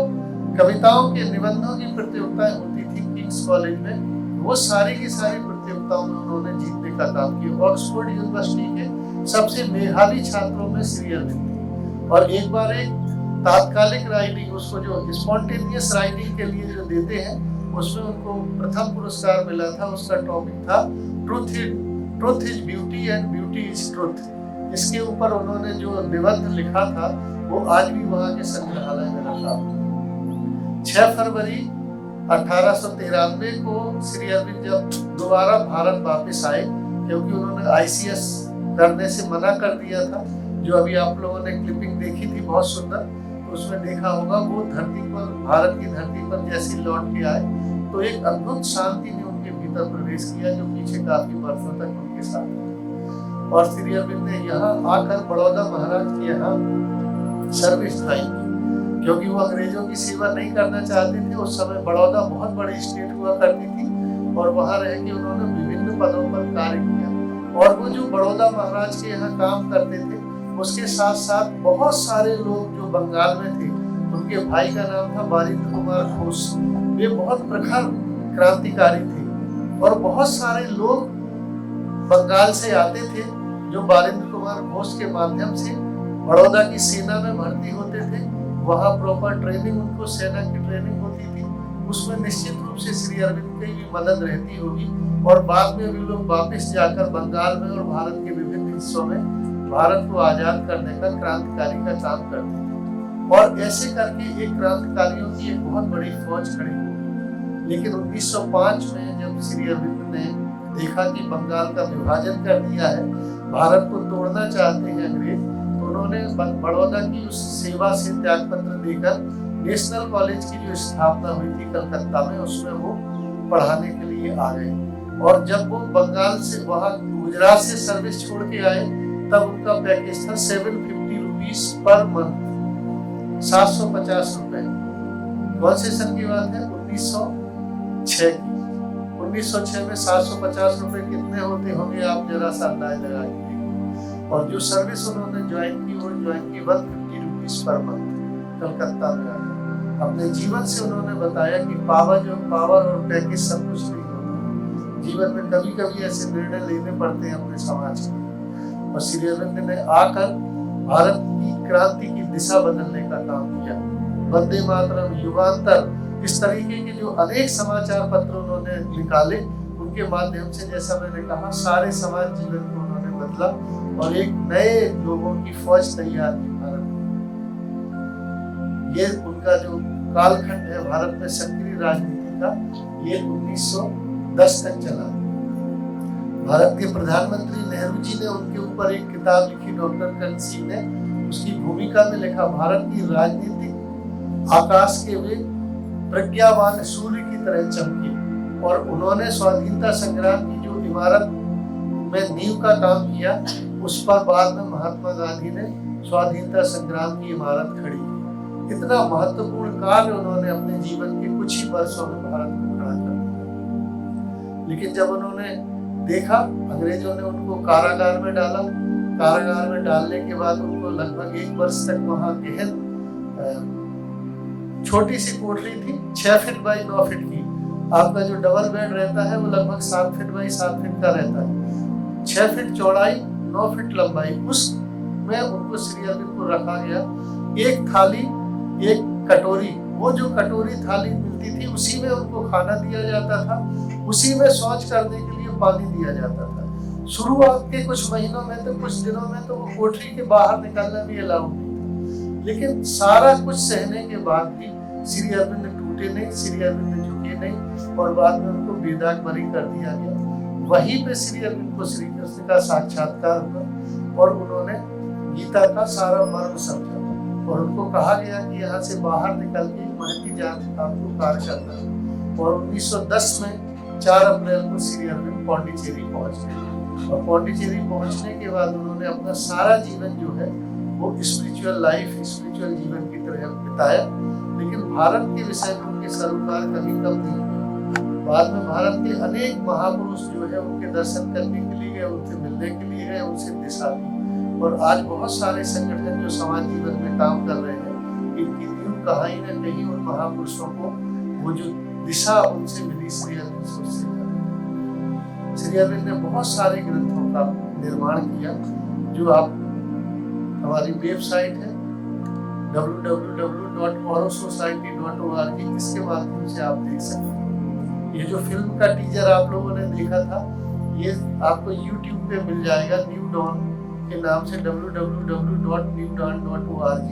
कविताओं के निबंधों की प्रतियोगिताएं होती थी किंग्स कॉलेज में, वो सारी की सारी प्रतियोगिताओं में उन्होंने जीतने का काम किया। ऑक्सफोर्ड यूनिवर्सिटी के सबसे मेधावी छात्रों में श्री अरविंद थे। और एक बार एक तात्कालिक राइटिंग, उसको जो स्पॉन्टेनियस राइटिंग के लिए जो देते हैं, उसमें उनको प्रथम पुरस्कार मिला था। उसका टॉपिक था truth is beauty and beauty is truth. इसके ऊपर उन्होंने जो निबंध लिखा था वो आज भी वहाँ के संग्रहालय में रखा। 6 फरवरी 1893 को श्री अरविंद जब दोबारा भारत वापस आए, क्योंकि उन्होंने ICS करने से मना कर दिया था, जो अभी आप लोगों ने क्लिपिंग देखी थी बहुत सुंदर, तो उसमें देखा होगा वो धरती पर, भारत की धरती पर जैसे लौट के आए तो एक अद्भुत शांति ने उनके भीतर प्रवेश किया जो पीछे काफी वर्षों तक उनके साथ थी। और श्री अरविंद ने यहाँ आकर बड़ौदा महाराज के यहाँ सर्विस ज्वाइन की, क्योंकि वो अंग्रेजों की सेवा नहीं करना चाहते थे। उस समय बड़ौदा बहुत बड़ी स्टेट हुआ करती थी और वहाँ रह के उन्होंने विभिन्न पदों पर कार्य किया। और वो जो बड़ौदा महाराज के यहाँ काम करते थे, उसके साथ साथ बहुत सारे लोग जो बंगाल में थे, उनके भाई का नाम था बारिंद्र कुमार घोष। वे बहुत प्रखर क्रांतिकारी थे और बहुत सारे लोग बंगाल से आते थे जो बारिंद्र कुमार घोष के माध्यम से बड़ौदा की सेना में भर्ती होते थे। वहाँ प्रॉपर ट्रेनिंग, उनको सेना की ट्रेनिंग होती थी, उसमें निश्चित रूप से श्री अरविंद की भी मदद रहती होगी। और बाद में भी लोग वापस जाकर बंगाल में और भारत के विभिन्न हिस्सों में भारत को आजाद करने का, क्रांतिकारी का काम करते थे। और ऐसे करके एक क्रांतिकारियों की एक बहुत बड़ी फौज खड़ी हुई। लेकिन 1905 में जब श्री अरविंद ने देखा कि बंगाल का विभाजन कर दिया है, भारत को तोड़ना चाहते हैं अंग्रेज, तो उन्होंने बड़ौदा की उस सेवा से त्यागपत्र देकर नेशनल कॉलेज की जो स्थापना हुई थी कलकत्ता में, उसमें वो पढ़ाने के लिए आ गए। और जब वो बंगाल से, वहाँ गुजरात से सर्विस छोड़ के आए, तब उनका पैकेज था 750 रुपीज पर मंथ, 750 रुपए। कौन से सन की बात है? 1906 की। 1906 में 750 रुपए कितने होते होंगे आप जरा सा अंदाज लगाइए। और जो सर्विस उन्होंने ज्वाइन की वो ज्वाइन की 150 रुपीज पर मंथ कलकत्ता में आया। अपने जीवन से उन्होंने बताया कि पावर और पैकेज सब कुछ नहीं होता, जीवन में कभी कभी ऐसे निर्णय लेने पड़ते हैं अपने समाज के। और श्री अरविंद ने आकर भारत की क्रांति की दिशा बदलने का काम किया। वंदे मातरम, युगांतर, इस तरीके के जो अनेक समाचार पत्र उन्होंने निकाले, उनके माध्यम से, जैसा मैंने कहा, सारे समाज जीवन को उन्होंने बदला और एक नए लोगों की फौज तैयार की भारत में। ये उनका जो कालखंड है भारत में सक्रिय राजनीति का, ये 1910 तक चला। भारत के प्रधानमंत्री नेहरू जी ने उनके ऊपर एक किताब लिखी, डॉक्टर करण सिंह ने, उसकी भूमिका में लिखा, भारत की राजनीतिक आकाश के वे प्रज्ञावान सूर्य की तरह चमके। और उन्होंने स्वाधीनता संग्राम की जो इमारत में नींव का काम किया, उस पर बाद में महात्मा गांधी ने स्वाधीनता संग्राम की इमारत खड़ी की। इतना महत्वपूर्ण कार्य उन्होंने अपने जीवन के कुछ ही वर्षों में भारत को खड़ा कर दिया। लेकिन जब उन्होंने देखा, अंग्रेजों ने उनको कारागार में डाला। कारागार में डालने के बाद उनको लगभग 1 वर्ष तक वहां गहन छोटी सी कोठरी थी, 6 फीट बाई 9 फीट की। आपका जो डबल बेड रहता है वो लगभग 7 फीट बाई 7 फीट का रहता है, 6 फीट चौड़ाई 9 फीट लंबाई। उसमें उनको श्री अरविंद को रखा गया। एक थाली, एक कटोरी, वो जो कटोरी थाली मिलती थी उसी में उनको खाना दिया जाता था, उसी में शौच करने के लिए पानी दिया जाता था। शुरुआत के कुछ महीनों में तो, कुछ दिनों में तो वो कोठरी के बाहर निकलना भी अलाउ नहीं था। लेकिन सारा कुछ सहने के बाद भी श्री अरविंद टूटे नहीं, श्री अरविंद झुके नहीं, और बाद में उनको बेदाग बरी कर दिया गया। वहीं पे श्री अरविंद को श्री कृष्ण का साक्षात्कार हुआ और उन्होंने गीता का सारा मर्म समझा, और उनको कहा गया कि यहाँ से बाहर निकल के महती जान आपको कार्य करना है। और 1910 में 4 अप्रैल को श्री अरविंद पौंडीचेरी पहुंच गए, और पौंडीचेरी पहुंचने के बाद उन्होंने अपना सारा जीवन जो है वो स्पिरिचुअल लाइफ, स्पिरिचुअल जीवन की तरह बिताया। लेकिन भारत के विषय में उनके सरोकार कभी कम नहीं हुए। बाद में भारत के अनेक महापुरुष जो है उनके दर्शन करने के लिए गए, उनसे मिलने के लिए गए, उनसे दिशा ली। और आज बहुत सारे संगठन जो समाज जीवन में काम कर रहे हैं, इनकी नींव कहीं न कहीं उन महापुरुषों को वो जो दिशा उनसे मिली श्री अरविंद से। श्री अरविंद ने बहुत सारे ग्रंथों का निर्माण किया, जो आप हमारी वेबसाइट है www.orosociety.org, इसके माध्यम से आप देख सकते हैं। ये जो फिल्म का टीजर आप लोगों ने देखा था, ये आपको YouTube पे मिल जाएगा, न्यू डॉन के नाम से, www.newdawn.org।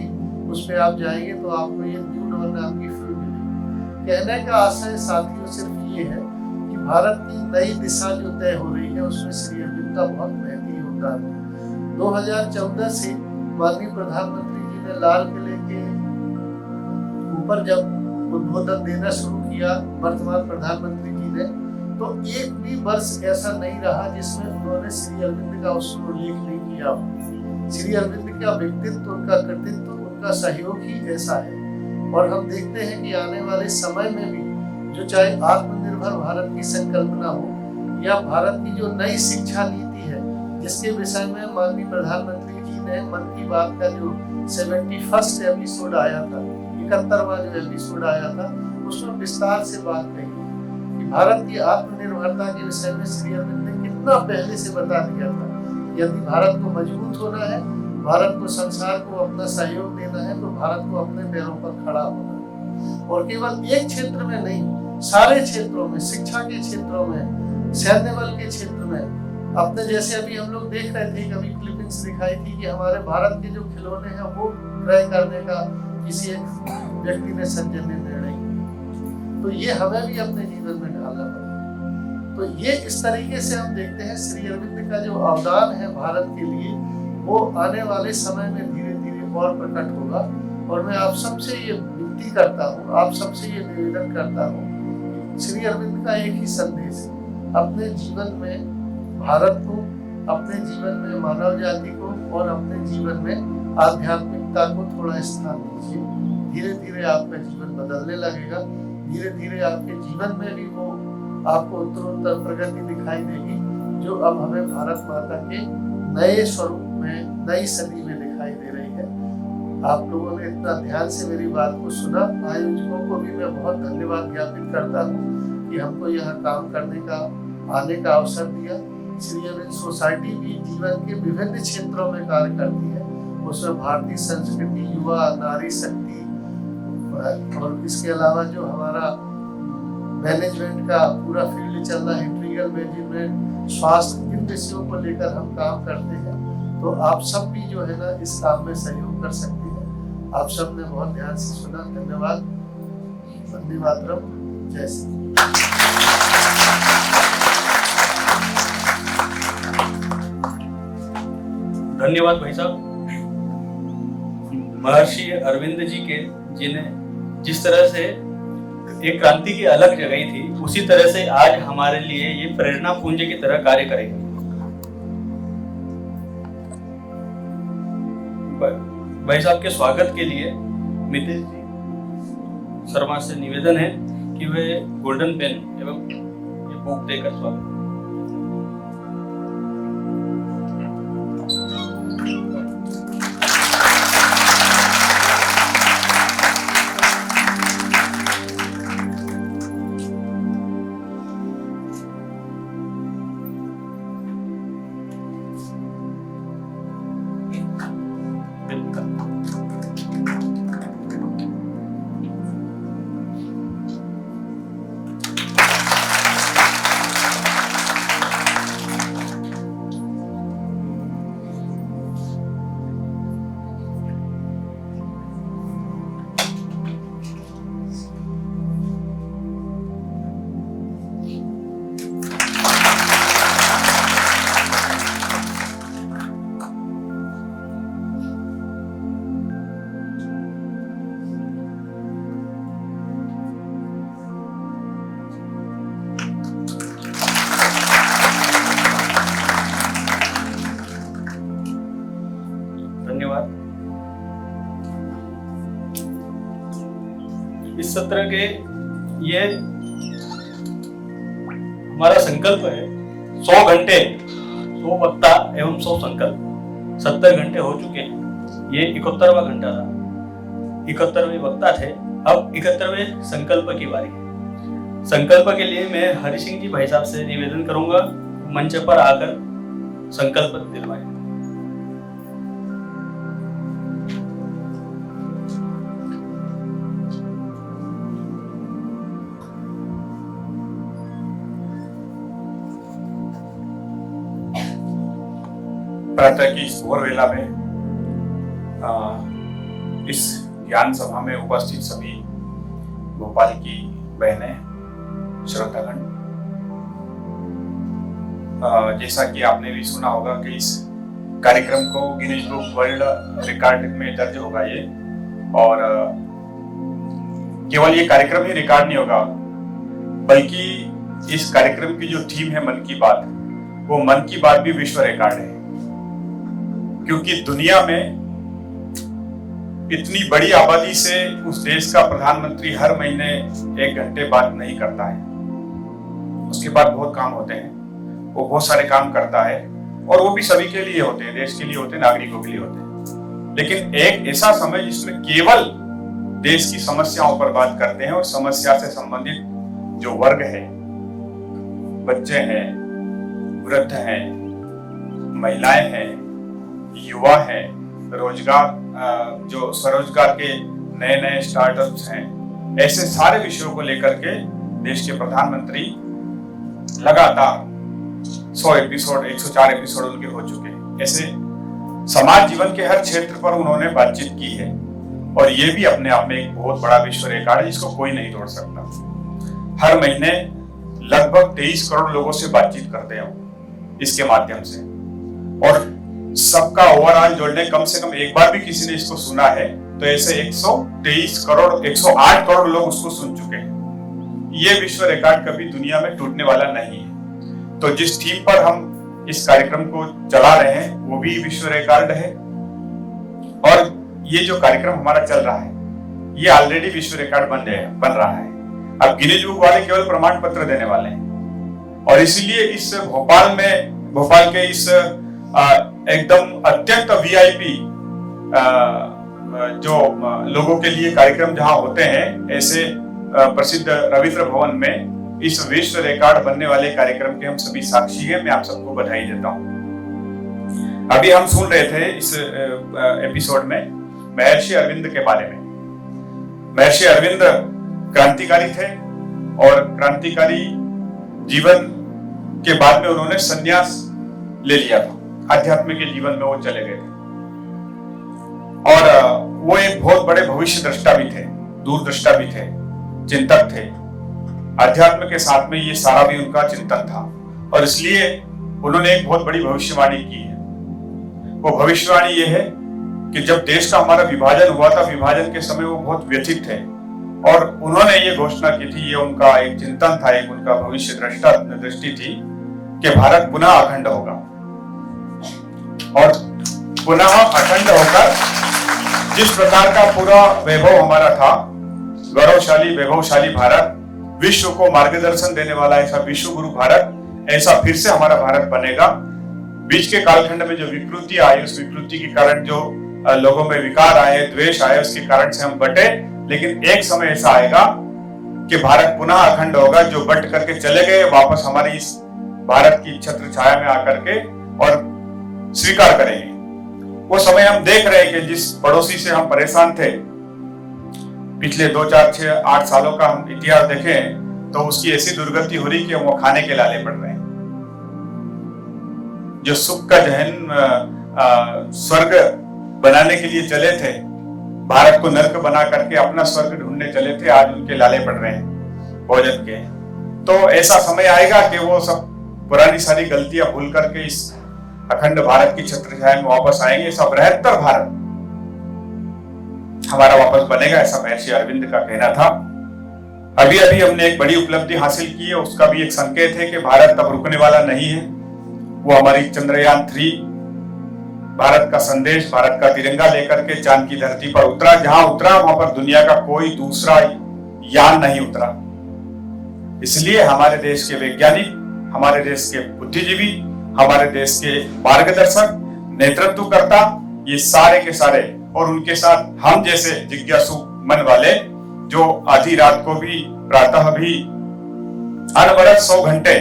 उस पे आप जाएंगे तो आपको ये न्यू डॉन नाम की फिल्म मिलेगी। कहने का आशय साथियों सिर्फ ये है कि भारत की नई दिशा जो तय हो रही है उसमें श्री अरविंद का बहुत महत्वपूर्ण योगदान है। 2014 से माननीय प्रधानमंत्री जी ने लाल किले के ऊपर जब उद्बोधन देना शुरू किया वर्तमान प्रधानमंत्री जी ने, तो एक भी वर्ष ऐसा नहीं रहा जिसमें उन्होंने श्री अरविंद का उसमें उल्लेख नहीं किया। श्री अरविंद का व्यक्तित्व, उनका कृतित्व, उनका सहयोग ही ऐसा है। और हम देखते हैं कि आने वाले समय में भी जो चाहे आत्मनिर्भर भारत की संकल्पना हो, या भारत की जो नई शिक्षा नीति है, जिसके विषय में माननीय प्रधानमंत्री जी ने मन की बात का जो 71वां एपिसोड आया था, 71वां जो एपिसोड आया था, उसमें विस्तार से बात कही कि भारत की आत्मनिर्भरता के विषय में श्री अरविंद ने कितना पहले से बता दिया था। यदि भारत को मजबूत होना है, भारत को संसार को अपना सहयोग देना है, तो भारत को अपने पैरों पर खड़ा होना है। और केवल एक क्षेत्र में नहीं, सारे क्षेत्रों में, शिक्षा के क्षेत्रों में, सैन्य बल के क्षेत्र में। अपने जैसे अभी हम लोग देख रहे थे, कभी क्लिपिंग्स दिखाई थी कि हमारे भारत के जो खिलौने हैं वो क्रय करने का किसी एक व्यक्ति ने सज्जन ने निर्णय किया। तो ये हमें भी अपने जीवन में ढालना पड़ेगा। तो ये इस तरीके से हम देखते हैं श्री अरविंद का जो अवदान है भारत के लिए, वो आने वाले समय में धीरे धीरे और प्रकट होगा। और मैं आप सबसे ये विनती करता हूँ, आप सबसे ये निवेदन करता हूँ, श्री अरविंद का एक ही संदेश है, अपने जीवन में भारत को, अपने जीवन में मानव जाति को, और अपने जीवन में आध्यात्मिकता को थोड़ा स्थान दीजिए। धीरे धीरे आपका जीवन बदलने लगेगा। धीरे धीरे आपके जीवन में भी वो आपको उत्तरोत्तर प्रगति दिखाई देगी, जो अब हमें भारत माता के नए स्वरूप में, नई सदी में दिखाई दे रही है। आप लोगों ने इतना ध्यान से मेरी बात को सुना। आयोजकों को भी मैं बहुत धन्यवाद ज्ञापित करता हूँ कि हमको यहाँ काम करने का, आने का अवसर दिया। श्री अरविंद सोसाइटी भी जीवन के विभिन्न क्षेत्रों में कार्य करती है। उसमें भारतीय संस्कृति, युवा, नारी शक्ति, और इसके अलावा जो हमारा मैनेजमेंट का पूरा फील्ड चल रहा है, इंटीग्रल मैनेजमेंट, स्वास्थ्य, इन विषयों को लेकर हम काम करते हैं। तो आप सब भी जो है ना इस काम में सहयोग कर सकते हैं। आप सब ने बहुत ध्यान से सुना। धन्यवाद। वंदे मातरम। जय श्री। धन्यवाद भाई साहब। महर्षि अरविंद जी के, जिन्हें जिस तरह से एक क्रांति की अलग जगह थी, उसी तरह से आज हमारे लिए ये प्रेरणा पुंज की तरह कार्य करेगी। भाई साहब के स्वागत के लिए मितेश जी शर्मा से निवेदन है कि वे गोल्डन पेन एवं ये बुक देकर स्वागत। धन्यवाद। इस सत्र के ये हमारा संकल्प है 100 घंटे 100 वक्ता एवं 100 संकल्प। 70 घंटे हो चुके हैं, ये 71वां घंटा था, 71वें वक्ता थे, अब 71वें संकल्प की बारी है। संकल्प के लिए मैं हरि सिंह जी भाई साहब से निवेदन करूंगा मंच पर आकर संकल्प दिलवाएं। प्रातः की इस भोर वेला में इस ज्ञान सभा में उपस्थित सभी भोपाल की बहनें, श्रोतागण, जैसा कि आपने भी सुना होगा कि इस कार्यक्रम को गिनीज बुक वर्ल्ड रिकॉर्ड में दर्ज होगा ये, और केवल ये कार्यक्रम ही रिकॉर्ड नहीं होगा, बल्कि इस कार्यक्रम की जो थीम है मन की बात, वो मन की बात भी विश्व रिकॉर्ड है। क्योंकि दुनिया में इतनी बड़ी आबादी से उस देश का प्रधानमंत्री हर महीने 1 घंटे बात नहीं करता है। उसके बाद बहुत काम होते हैं, वो बहुत सारे काम करता है, और वो भी सभी के लिए होते हैं, देश के लिए होते हैं, नागरिकों के लिए होते हैं। लेकिन एक ऐसा समय जिसमें केवल देश की समस्याओं पर बात करते हैं, और समस्या से संबंधित जो वर्ग है, बच्चे हैं, वृद्ध हैं, महिलाएं हैं, युवा है, रोजगार, जो स्वरोजगार के नए नए स्टार्टअप्स हैं, ऐसे सारे विषयों को लेकर के देश के प्रधानमंत्री लगातार 100 एपिसोड, 104 एपिसोड उनके हो चुके हैं। ऐसे समाज जीवन के हर क्षेत्र पर उन्होंने बातचीत की है, और ये भी अपने आप में एक बहुत बड़ा विश्व रिकॉर्ड है जिसको कोई नहीं तोड़ सकता। हर महीने लगभग 23 करोड़ लोगों से बातचीत करते हो इसके माध्यम से, और सबका ओवरऑल जोड़ने कम से कम एक बार भी किसी ने इसको सुना है तो ऐसे 123 करोड़ 108 करोड़ लोग उसको सुन चुके हैं। ये विश्व रिकॉर्ड कभी दुनिया में टूटने वाला नहीं है। तो जिस थीम पर हम इस कार्यक्रम को चला रहे हैं वो भी विश्व रिकॉर्ड है, और ये जो कार्यक्रम हमारा चल रहा है ये ऑलरेडी विश्व रिकॉर्ड बन रहा है। अब गिनीज बुक वाले केवल प्रमाण पत्र देने वाले हैं, और इसीलिए इस भोपाल के इस एकदम अत्यंत वीआईपी जो लोगों के लिए कार्यक्रम जहां होते हैं, ऐसे प्रसिद्ध रविंद्र भवन में इस विश्व रिकॉर्ड बनने वाले कार्यक्रम के हम सभी साक्षी हैं। मैं आप सबको बधाई देता हूं। अभी हम सुन रहे थे इस एपिसोड में महर्षि अरविंद के बारे में। महर्षि अरविंद क्रांतिकारी थे, और क्रांतिकारी जीवन के बाद में उन्होंने संन्यास ले लिया था, आध्यात्म के जीवन में वो चले गए थे, और वो एक बहुत बड़े भविष्य दृष्टा भी थे, दूरदृष्टा भी थे, चिंतक थे। अध्यात्म के साथ में ये सारा भी उनका चिंतन था, और इसलिए उन्होंने एक बहुत बड़ी भविष्यवाणी की है। वो भविष्यवाणी ये है कि जब देश का हमारा विभाजन हुआ था, विभाजन के समय वो बहुत व्यथित थे, और उन्होंने ये घोषणा की थी, ये उनका एक चिंतन था, एक उनका भविष्य दृष्टि थी कि भारत पुनः अखंड होगा। और पुनः अखंड होकर जिस प्रकार का पूरा वैभव हमारा था, गौरवशाली वैभवशाली भारत, विश्व को मार्गदर्शन देने वाला ऐसा विश्व गुरु भारत, ऐसा फिर से हमारा भारत बनेगा। बीच के कालखंड में जो विकृति आई, उस विकृति के कारण जो लोगों में विकार आए, द्वेष आए, उसके कारण से हम बटे, लेकिन एक समय ऐसा आएगा कि भारत पुनः अखंड होगा। जो बट करके चले गए वापस हमारी इस भारत की छत्र छाया में आकर के और स्वीकार करेंगे। वो समय हम देख रहे हैं कि जिस पड़ोसी से हम परेशान थे, पिछले 2, 4, 6, 8 सालों का हम इतिहास देखें तो उसकी ऐसी दुर्गति हो रही कि वो खाने के लाले पड़ रहे हैं। जो सुख का जहन स्वर्ग बनाने के लिए चले थे, भारत को नर्क बना करके अपना स्वर्ग ढूंढने चले थे, आज उनके लाले पड़ रहे हैं भोजन के। तो ऐसा समय आएगा कि वो सब पुरानी सारी गलतियां भूल करके इस अखंड भारत की छत्र छाया में वापस आएंगे। ऐसा बृहत्तर भारत हमारा वापस बनेगा, ऐसा महर्षि अरविंद का कहना था। अभी अभी हमने एक बड़ी उपलब्धि हासिल की है, उसका भी एक संकेत है कि भारत अब रुकने वाला नहीं है। वो हमारी चंद्रयान 3 भारत का संदेश, भारत का तिरंगा लेकर के चांद की धरती पर उतरा। जहां उतरा वहां पर दुनिया का कोई दूसरा यान नहीं उतरा। इसलिए हमारे देश के वैज्ञानिक, हमारे देश के बुद्धिजीवी, हमारे देश के मार्गदर्शक, नेतृत्वकर्ता, ये सारे के सारे, और उनके साथ हम जैसे जिज्ञासु मन वाले, जो आधी रात को भी, प्रातः भी, अनवरत 100 घंटे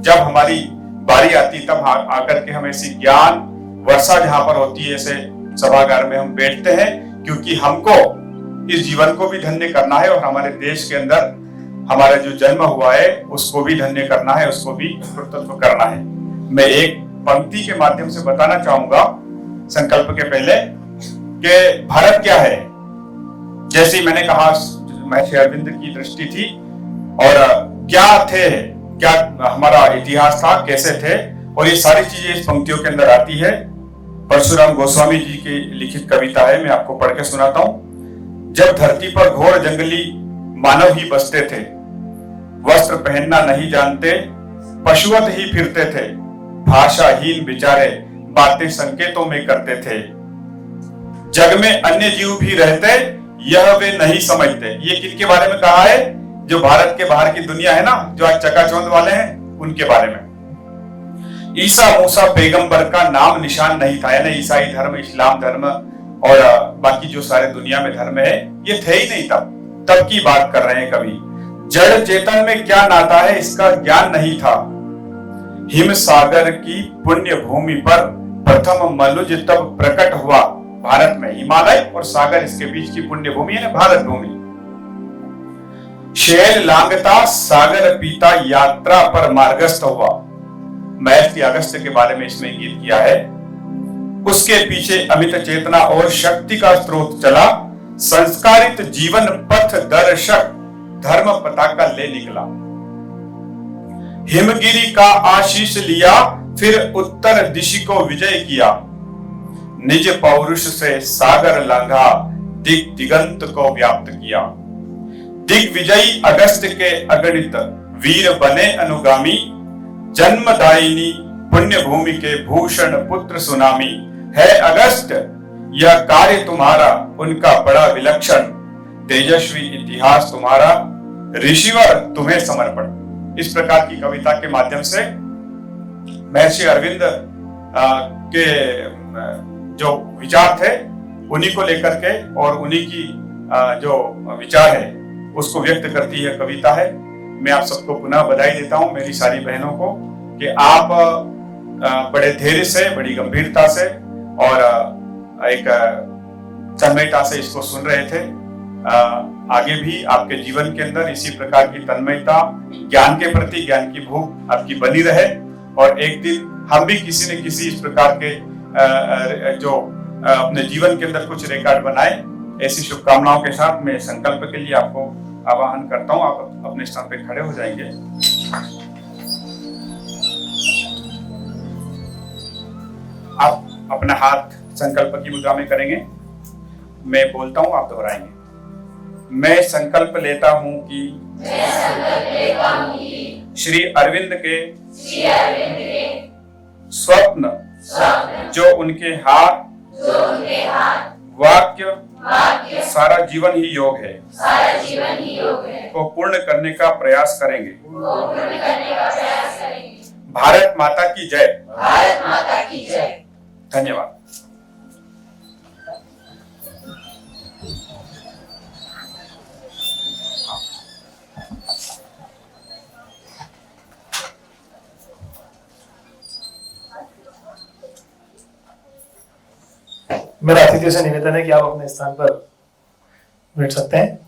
जब हमारी बारी आती तब आकर के हम ऐसी ज्ञान वर्षा जहां पर होती है, ऐसे सभागार में हम बैठते हैं, क्योंकि हमको इस जीवन को भी धन्य करना है और हमारे देश के अंदर हमारा जो जन्म हुआ है उसको भी धन्य करना है, उसको भी कर्तव्य करना है। मैं एक पंक्ति के माध्यम से बताना चाहूंगा संकल्प के पहले कि भारत क्या है। जैसे मैंने कहा, महर्षि अरविंद की दृष्टि थी और क्या थे, क्या हमारा इतिहास था, कैसे थे, और ये सारी चीजें इस पंक्तियों के अंदर आती है। परशुराम गोस्वामी जी की लिखित कविता है, मैं आपको पढ़ के सुनाता हूं। जब धरती पर घोर जंगली मानव ही बसते थे, वस्त्र पहनना नहीं जानते, पशुवत ही फिरते थे, भाषाहीन बेचारे बातें संकेतों में करते थे। जग में अन्य जीव भी रहते, यह वे नहीं समझते। ये किनके बारे में कहा है? जो भारत के बाहर की दुनिया है ना, जो आज चकाचौंध वाले हैं, उनके बारे में। ईसा मूसा पैगंबर का नाम निशान नहीं था, यानी ईसाई धर्म, इस्लाम धर्म और बाकी जो सारे दुनिया में धर्म है, ये थे ही नहीं तब की बात कर रहे हैं कवि। जड़ चेतन में क्या नाता है, इसका ज्ञान नहीं था। हिम सागर की पुण्य भूमि पर प्रथम मनुज तब प्रकट हुआ भारत में। हिमालय और सागर, इसके बीच की पुण्य भूमि है ना, भारत भूमि। शैल लांगता सागर पीता यात्रा पर मार्गस्थ हुआ। महर्षि अगस्त्य के बारे में इसमें इंगित किया है। उसके पीछे अमित चेतना और शक्ति का स्रोत चला, संस्कारित जीवन पथ दर्शक धर्म पताका ले निकला। हिमगिरी का आशीष लिया, फिर उत्तर दिशि को विजय किया। निज पौरुष से सागर लांघा, दिग दिगंत को व्याप्त किया। दिग्विजयी अगस्त्य के अगणित वीर बने अनुगामी, जन्मदायिनी पुण्य भूमि के भूषण पुत्र सुनामी। है अगस्त्य यह कार्य तुम्हारा, उनका बड़ा विलक्षण, तेजस्वी इतिहास तुम्हारा, ऋषिवर तुम्हें समर्पण। इस प्रकार की कविता के माध्यम से महर्षि अरविंद के जो विचार थे उन्हीं को लेकर के और उन्हीं की जो विचार है उसको व्यक्त करती है कविता है। मैं आप सबको पुनः बधाई देता हूं, मेरी सारी बहनों को, कि आप बड़े धैर्य से, बड़ी गंभीरता से और एक तन्मयता से इसको सुन रहे थे। आगे भी आपके जीवन के अंदर इसी प्रकार की तन्मयता, ज्ञान के प्रति ज्ञान की भूख आपकी बनी रहे और एक दिन हम भी किसी न किसी इस प्रकार के जो अपने जीवन के अंदर कुछ रिकॉर्ड बनाए। ऐसी शुभकामनाओं के साथ मैं संकल्प के लिए आपको आह्वान करता हूं। आप अपने स्थान पे खड़े हो जाएंगे। आप अपना हाथ संकल्प की मुद्रा में करेंगे। मैं बोलता हूं, आप दोहराएंगे। मैं संकल्प लेता हूं कि श्री अरविंद के स्वप्न जो उनके हाथ वाक्य सारा जीवन ही योग है को पूर्ण करने का प्रयास करेंगे। भारत माता की जय। धन्यवाद। मेरा अतिथियों से निवेदन है कि आप अपने स्थान पर बैठ सकते हैं।